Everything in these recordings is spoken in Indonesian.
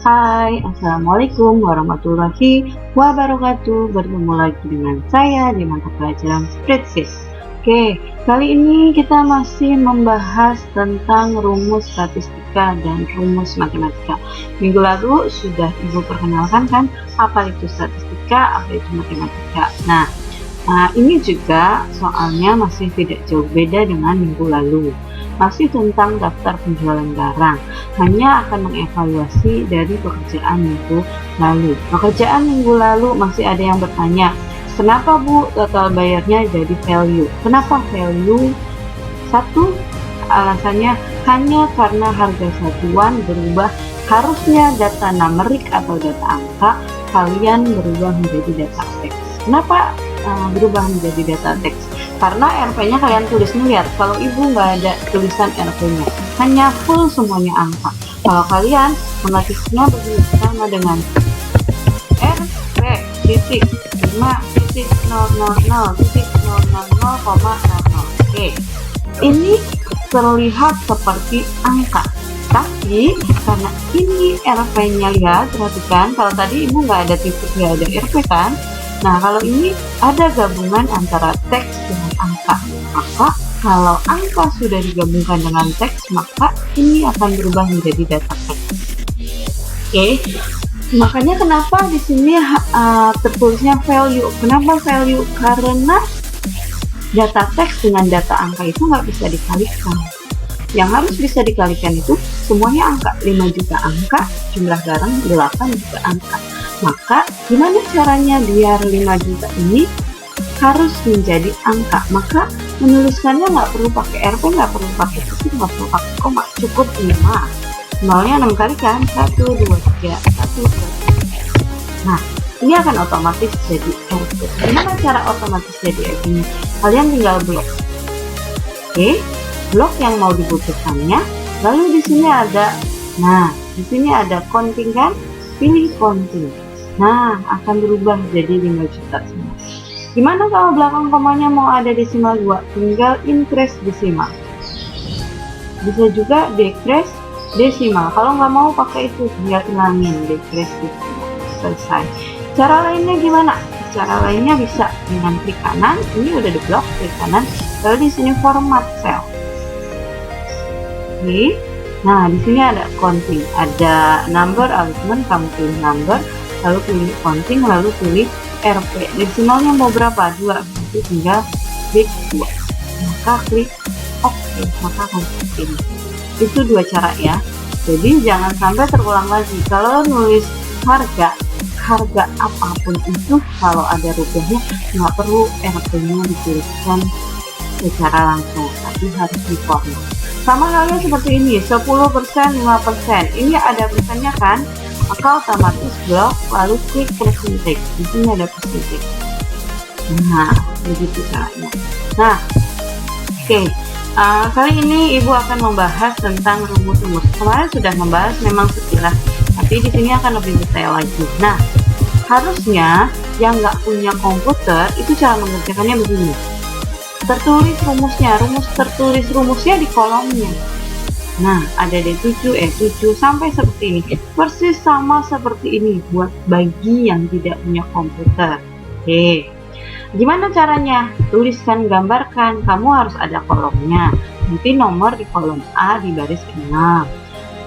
Hai, Assalamualaikum warahmatullahi wabarakatuh. Bertemu lagi dengan saya di mata pelajaran spreadsheet. Oke, kali ini kita masih membahas tentang rumus statistika dan rumus matematika. Minggu lalu sudah Ibu perkenalkan kan apa itu statistika, apa itu matematika. Nah, ini juga soalnya masih tidak jauh beda dengan minggu lalu. Masih tentang daftar penjualan barang, hanya akan mengevaluasi dari pekerjaan minggu lalu. Pekerjaan minggu lalu masih ada yang bertanya, kenapa Bu total bayarnya jadi value? Kenapa value? Satu, alasannya hanya karena harga satuan berubah, harusnya data numerik atau data angka kalian berubah menjadi data teks. Kenapa berubah menjadi data teks? Karena RP-nya kalian tulis melihat. Kalau Ibu nggak ada tulisan RP-nya, hanya full semuanya angka. Kalau kalian mengetiknya begini, sama dengan RP titik 5.000.000,00. Oke, ini terlihat seperti angka, tapi karena ini RP-nya, lihat, perhatikan, kalau tadi Ibu nggak ada titik, nggak ada RP kan. Nah, kalau ini ada gabungan antara teks dengan angka. Maka kalau angka sudah digabungkan dengan teks, maka ini akan berubah menjadi data teks. Oke, makanya kenapa di sini tertulisnya value. Kenapa value? Karena data teks dengan data angka itu nggak bisa dikalikan. Yang harus bisa dikalikan itu semuanya angka. 5 juta angka, jumlah barang 8 juta angka. Maka gimana caranya biar 5 juta ini harus menjadi angka? Maka menuliskannya nggak perlu pakai RP, nggak perlu pakai titik, nggak perlu pakai koma, cukup 5. Nolnya 6 kali kan? 1, 2, 3, 1, 2. Nah, ini akan otomatis jadi RP. Gimana cara otomatis jadi RP-nya? Kalian tinggal blok. Oke, blok yang mau dibutuhkannya. Lalu di sini ada, di sini ada counting kan? Pilih counting. Nah, akan berubah jadi 5 juta semua. Gimana kalau belakang komanya mau ada desimal 2? Tinggal increase desimal. Bisa juga decrease desimal. Kalau nggak mau pakai itu, tinggal hilangin decrease desimal. Selesai. Cara lainnya gimana? Cara lainnya bisa dengan klik kanan. Ini udah di blok, klik kanan. Lalu di sini format cell. Oke. Nah, di sini ada counting, ada number, argument, kamu pilih number, lalu pilih counting, lalu pilih RP. Desimalnya mau berapa? 2, berarti tinggal klik 2. Maka klik OK, maka akan seperti ini. Itu dua cara ya. Jadi jangan sampai terulang lagi. Kalau nulis harga apapun itu, kalau ada rupiahnya, nggak perlu RP-nya dituliskan secara langsung, tapi harus diformat. Sama halnya seperti ini, 10%, 5%. Ini ada persennya kan? Maka otomatis blok, lalu klik percentage. Di sini ada percentage. Nah, begitu caranya. Nah, oke. Kali ini Ibu akan membahas tentang rumus-rumus. Kemarin sudah membahas memang sekilas, tapi di sini akan lebih detail lagi. Nah, harusnya yang nggak punya komputer itu cara mengerjakannya begini. Tertulis rumusnya, tertulis rumusnya di kolomnya. Nah, ada D7, E7 sampai seperti ini. Persis sama seperti ini buat bagi yang tidak punya komputer. Oke. Gimana caranya? Tuliskan, gambarkan. Kamu harus ada kolomnya. Nanti nomor di kolom A di baris ke-6.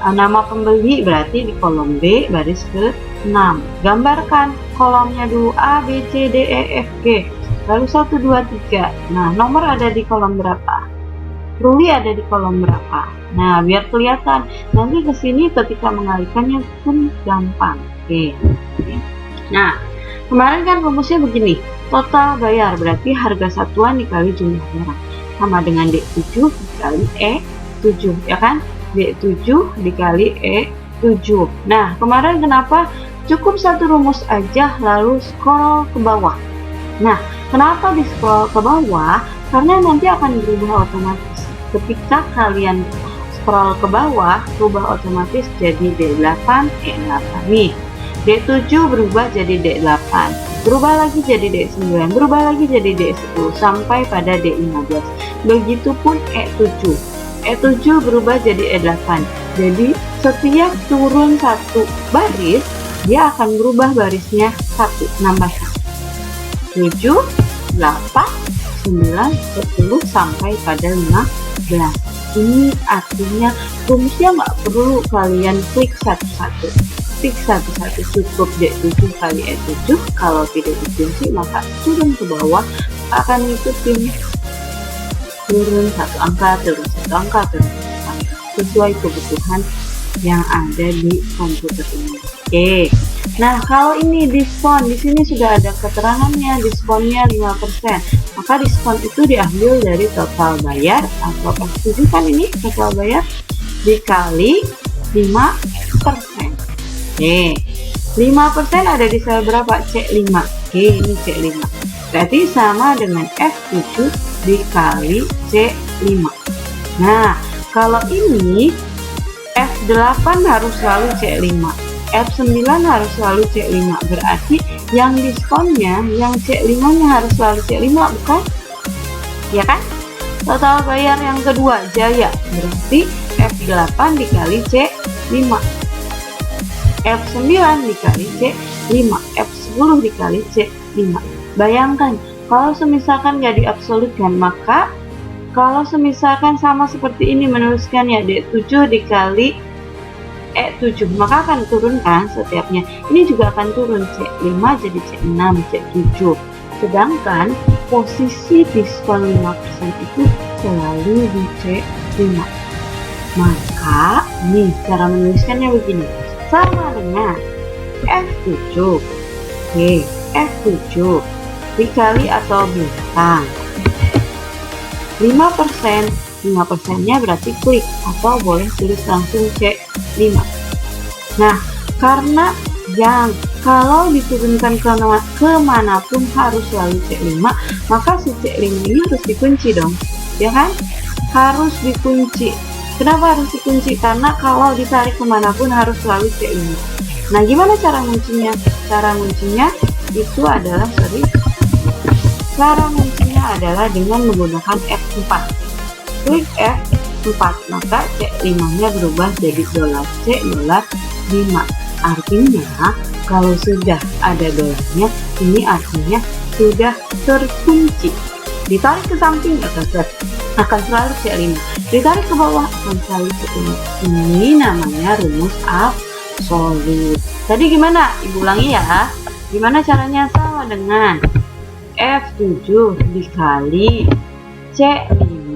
Nama pembeli berarti di kolom B baris ke-6. Gambarkan kolomnya dulu A, B, C, D, E, F, G. Lalu 1, 2, 3. Nah, nomor ada di kolom berapa? Ruli ada di kolom berapa? Nah, biar kelihatan. Nanti ke sini ketika mengalihkannya pun gampang. Oke. Nah, kemarin kan rumusnya begini. Total bayar berarti harga satuan dikali jumlah barang. Sama dengan D7 dikali E7, ya kan? D7 dikali E7. Nah, kemarin kenapa? Cukup satu rumus aja lalu scroll ke bawah. Nah, kenapa di scroll ke bawah? Karena nanti akan berubah otomatis. Ketika kalian scroll ke bawah, berubah otomatis jadi D8, E8 nih. D7 berubah jadi D8, berubah lagi jadi D9, berubah lagi jadi D10, sampai pada D15. Begitupun E7. E7 berubah jadi E8, Jadi setiap turun satu baris, dia akan berubah barisnya satu, nambah 1. 7, 8, 9, 10 sampai pada 15. Ini artinya rumusnya nggak perlu kalian klik satu-satu. Klik satu-satu, cukup D7 kali E7. Kalau tidak dikunci maka turun ke bawah akan ngikutin turun satu angka, turun satu angka, turun satu angka sesuai kebutuhan yang ada di komputer ini. Oke. Nah, kalau ini diskon, di sini sudah ada keterangannya, diskonnya 5%. Maka diskon itu diambil dari total bayar atau F7 kan ini total bayar dikali 5%. Oke. 5% ada di sel berapa? C5. Oke, ini C5. Berarti sama dengan F7 dikali C5. Nah, kalau ini F8 harus selalu C5, F9 harus selalu C5, berarti yang diskonnya, yang C5 nya harus selalu C5, bukan? Ya kan? Total bayar yang kedua, Jaya, berarti F8 dikali C5, F9 dikali C5, F10 dikali C5. Bayangkan, kalau semisalkan nggak diabsolutkan, maka kalau semisalkan sama seperti ini menuliskannya D7 dikali E7, maka akan turun kan setiapnya. Ini juga akan turun C5 jadi C6, C7. Sedangkan posisi diskon 5% itu selalu di C5. Maka nih cara menuliskannya begini. Sama dengan F7. Oke, F7 dikali atau bintang 5%, nya berarti klik atau boleh tulis langsung C5. Nah, karena yang kalau diturunkan kemanapun harus selalu C5, maka si C5 ini harus dikunci dong, ya kan? Harus dikunci. Kenapa harus dikunci? Karena kalau ditarik kemanapun harus selalu C5. Nah, gimana cara kuncinya? Cara kuncinya itu adalah Cara kuncinya adalah dengan menggunakan F4. Klik F4, maka C5-nya berubah jadi $C, $5. Artinya, kalau sudah ada dolarnya, ini artinya sudah terkunci. Ditarik ke samping akan selalu C5. Ditarik ke bawah akan selalu C5. Ini namanya rumus absolut. Tadi gimana? Ibu ulangi ya. Gimana caranya? Sama dengan F7 dikali C5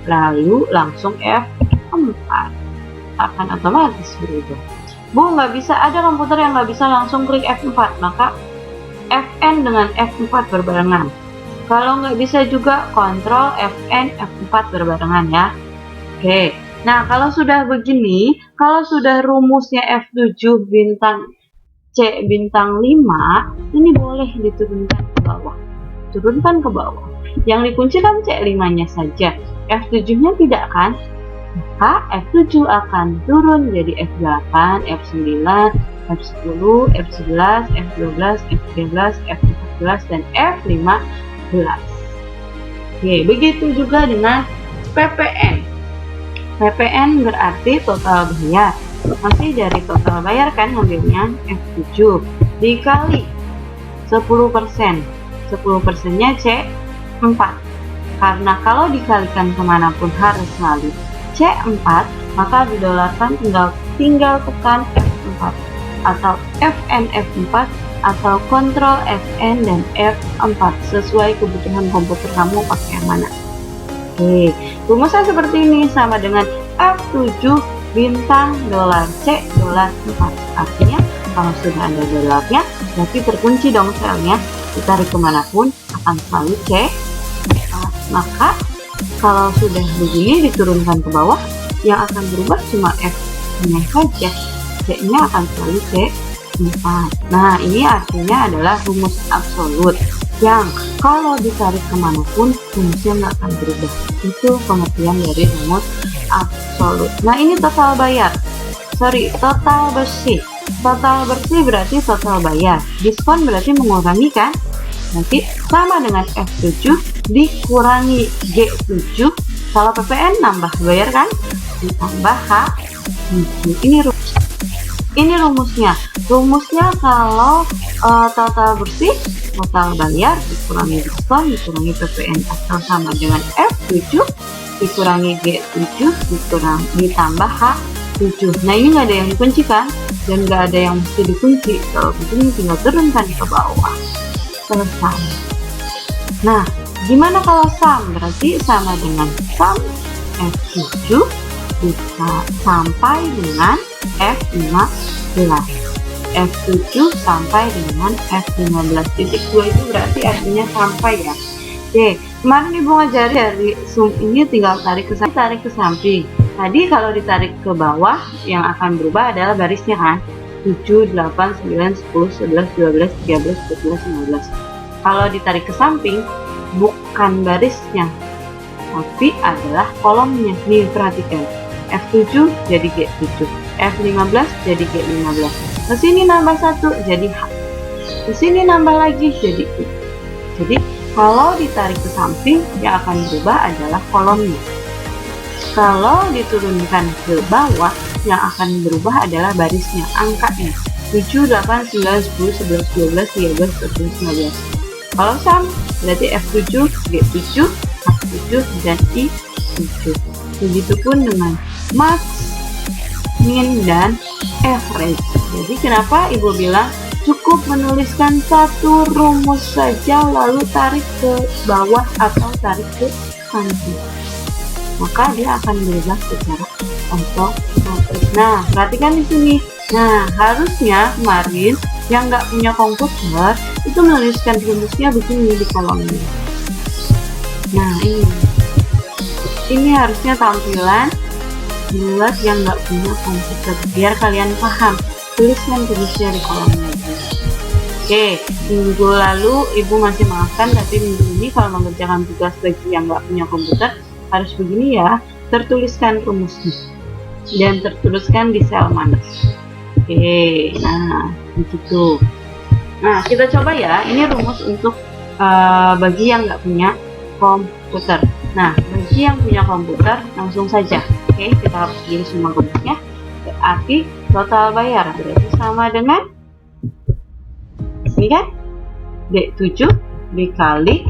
lalu langsung F4 akan otomatis berubah. Bu, nggak bisa, ada komputer yang nggak bisa langsung klik F4, maka Fn dengan F4 berbarengan. Kalau nggak bisa juga Ctrl Fn F4 berbarengan ya. Oke, nah kalau sudah begini, kalau sudah rumusnya F7 bintang C bintang 5, ini boleh diturunkan ke bawah. Turunkan ke bawah. Yang dikunci kan C5-nya saja. F7-nya tidak kan? Maka F7 akan turun jadi F8, F9, F10, F11, F12, F13, F14, dan F15. Oke, begitu juga dengan PPN. PPN berarti total bayar. Masih dari total bayar kan ngambilnya F7 dikali 10%. 10%-nya C4. Karena kalau dikalikan kemanapun harus selalu C4, maka didolarkan tinggal tekan F4 atau Fn F4 atau Ctrl Fn dan F4 sesuai kebutuhan komputer kamu pakai yang mana. Oke, rumusnya seperti ini, sama dengan F7 bintang $C $4. Artinya kalau sudah ada dolarnya berarti terkunci dong selnya, ditarik kemanapun akan selalu C4. Maka kalau sudah begini diturunkan ke bawah, yang akan berubah cuma F-nya saja, C-nya akan selalu C4. Nah, ini artinya adalah rumus absolut yang kalau ditarik kemanapun rumusnya nggak akan berubah. Itu pengertian dari rumus absolut. Nah, ini total bayar. Total bersih. Total bersih berarti total bayar. Diskon berarti mengurangi kan? Nanti sama dengan F7 dikurangi G7. Kalau PPN nambah bayar kan? Ditambah Ini rumusnya. Rumusnya kalau total bersih, total bayar dikurangi diskon dikurangi PPN atau sama dengan F7 dikurangi G7 ditambah H7. Nah, ini nggak ada yang dikunci kan, dan nggak ada yang mesti dikunci. Kalau begini tinggal turunkan ke bawah. Selesai. Nah, gimana kalau sum? Berarti sama dengan sum F7 bisa sampai dengan F15. F7 sampai dengan F15. Titik 2 itu berarti artinya sampai ya. Oke, kemarin ibu ngajari dari sum ini tinggal tarik ke samping. Tadi kalau ditarik ke bawah yang akan berubah adalah barisnya kan. 7, 8, 9, 10, 11, 12, 13, 14, 15. Kalau ditarik ke samping bukan barisnya, tapi adalah kolomnya. Nih perhatikan. F7 jadi G7, F15 jadi G15. Ke sini nambah 1 jadi H. Ke sini nambah lagi jadi I. Jadi kalau ditarik ke samping yang akan berubah adalah kolomnya. Kalau diturunkan ke bawah yang akan berubah adalah barisnya, angkanya. 7, 8, 9, 10, 11, 12, 13, 14, 15. Kalau sum berarti F7, G7, H7, dan I7. Begitupun dengan max, min, dan average. Jadi kenapa ibu bilang cukup menuliskan satu rumus saja lalu tarik ke bawah atau tarik ke samping, maka dia akan berubah secara otomatis. Nah, perhatikan di sini. Nah, harusnya kemarin yang nggak punya komputer itu menuliskan rumusnya begini di kolomnya. Nah, ini harusnya tampilan buat yang nggak punya komputer, biar kalian paham. Tuliskan rumusnya di kolomnya. Oke, minggu lalu ibu masih maafkan, tapi minggu ini kalau mengerjakan tugas bagi yang nggak punya komputer harus begini ya, tertuliskan rumusnya dan tertuliskan di sel mana. Oke, nah begitu. Nah, kita coba ya, ini rumus untuk bagi yang nggak punya komputer. Nah, bagi yang punya komputer langsung saja. Oke, kita hapus semua rumusnya. Berarti total bayar berarti sama dengan ini kan, D7 dikali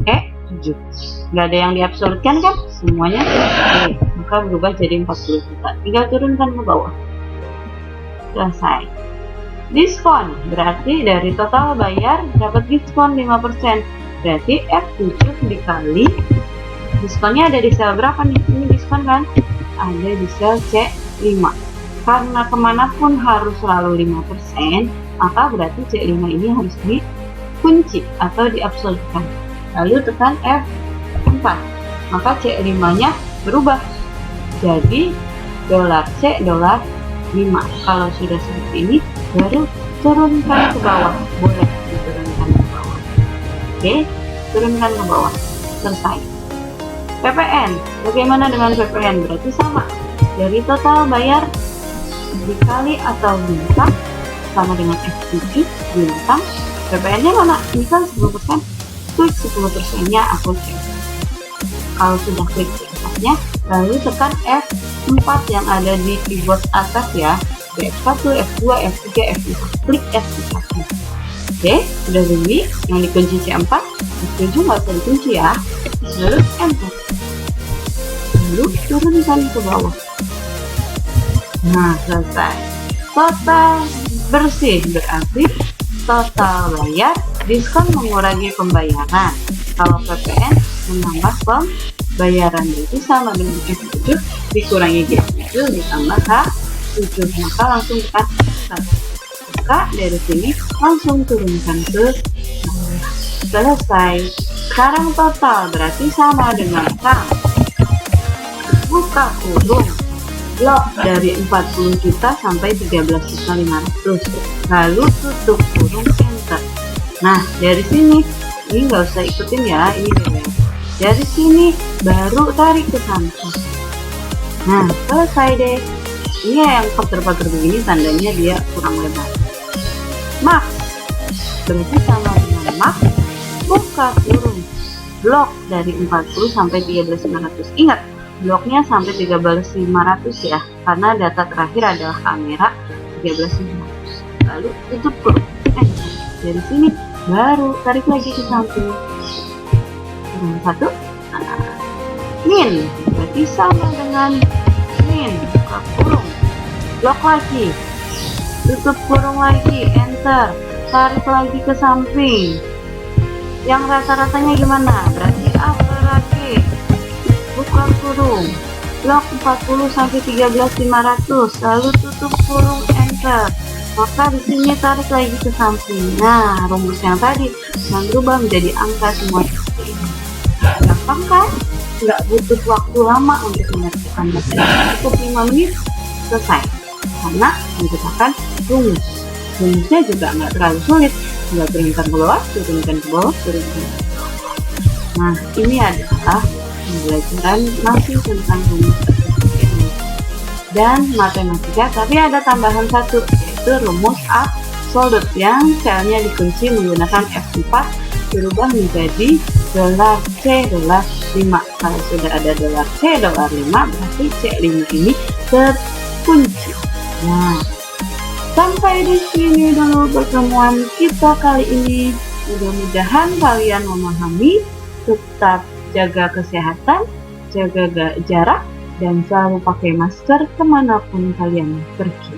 E7. Nggak ada yang diabsolutkan kan? Semuanya oke, maka berubah jadi 40 juta. Tinggal turunkan ke bawah. Selesai. Diskon berarti dari total bayar dapat diskon 5%. Berarti F7 dikali diskonnya ada di sel berapa nih? Ini diskon kan? Ada di sel C5. Karena kemanapun harus selalu 5%, maka berarti C5 ini harus dikunci atau diabsolutkan. Lalu tekan F4, maka C5-nya berubah jadi $C, $5. Kalau sudah seperti ini, baru turunkan ke bawah. Boleh diturunkan ke bawah. Oke, turunkan ke bawah. Selesai. PPN, bagaimana dengan PPN? Berarti sama. Dari total bayar dikali atau bintang sama dengan F7 bintang. PPN-nya mana? Ini kan 10%. Klik 10%-nya aku cek. Kalau sudah klik C4-nya, lalu tekan F4 yang ada di keyboard atas ya. F1, F2, F3, F4. Klik F4-nya. Oke, sudah begini. Yang dikunci C4, F7 nggak usah dikunci ya. Lalu Enter. Lalu turunkan ke bawah. Nah, selesai. Total bersih berarti total bayar, diskon mengurangi pembayaran. Kalau PPN menambah pembayaran, berarti sama dengan F7 dikurangi G7 ditambah H7. Maka langsung tekan Enter. Maka dari sini langsung turunkan ke bawah. Selesai. Sekarang total berarti sama dengan buka kurung blok dari 40 juta sampai 13.500.000, lalu tutup kurung Enter. Nah, dari sini ini nggak usah ikutin ya, ini dari sini baru tarik ke samping. Nah, selesai deh. Ini yang pagar-pagar begini tandanya dia kurang lebar. Max berarti sama dengan max buka kurung blok dari 40 sampai 13.500. Ingat, bloknya sampai 13.500 ya, karena data terakhir adalah kamera 13.500. Lalu tutup kurung. Dari sini baru tarik lagi ke samping. Kurung 1. Nah, min berarti sama dengan min, buka kurung, blok lagi, tutup kurung lagi, enter, tarik lagi ke samping. Yang rata-ratanya gimana? Berarti A per AK, buka kurung, blok 40 sampai 13.500, lalu tutup kurung, enter. Maka di sini tarik lagi ke samping. Nah, rumus yang tadi yang berubah menjadi angka semua seperti ini. Gampang kan? Nggak butuh waktu lama untuk mengerjakan materi, cukup 5 menit selesai karena menggunakan rumus. Rumusnya juga nggak terlalu sulit, tinggal turunkan ke bawah, turunkan ke bawah, turunkan ke bawah. Nah, ini adalah pembelajaran masih tentang rumus ini dan matematika, tapi ada tambahan satu, yaitu rumus absolut yang selnya dikunci menggunakan F4 berubah menjadi $C$5. Kalau sudah ada $C$5 berarti C5 ini terkunci. Nah, sampai di sini dulu pertemuan kita kali ini. Mudah-mudahan kalian memahami. Tetap jaga kesehatan, jaga jarak, dan selalu pakai masker kemanapun kalian pergi.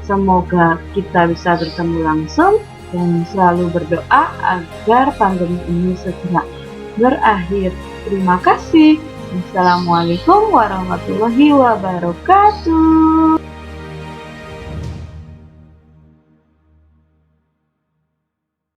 Semoga kita bisa bertemu langsung dan selalu berdoa agar pandemi ini segera berakhir. Terima kasih. Assalamualaikum warahmatullahi wabarakatuh.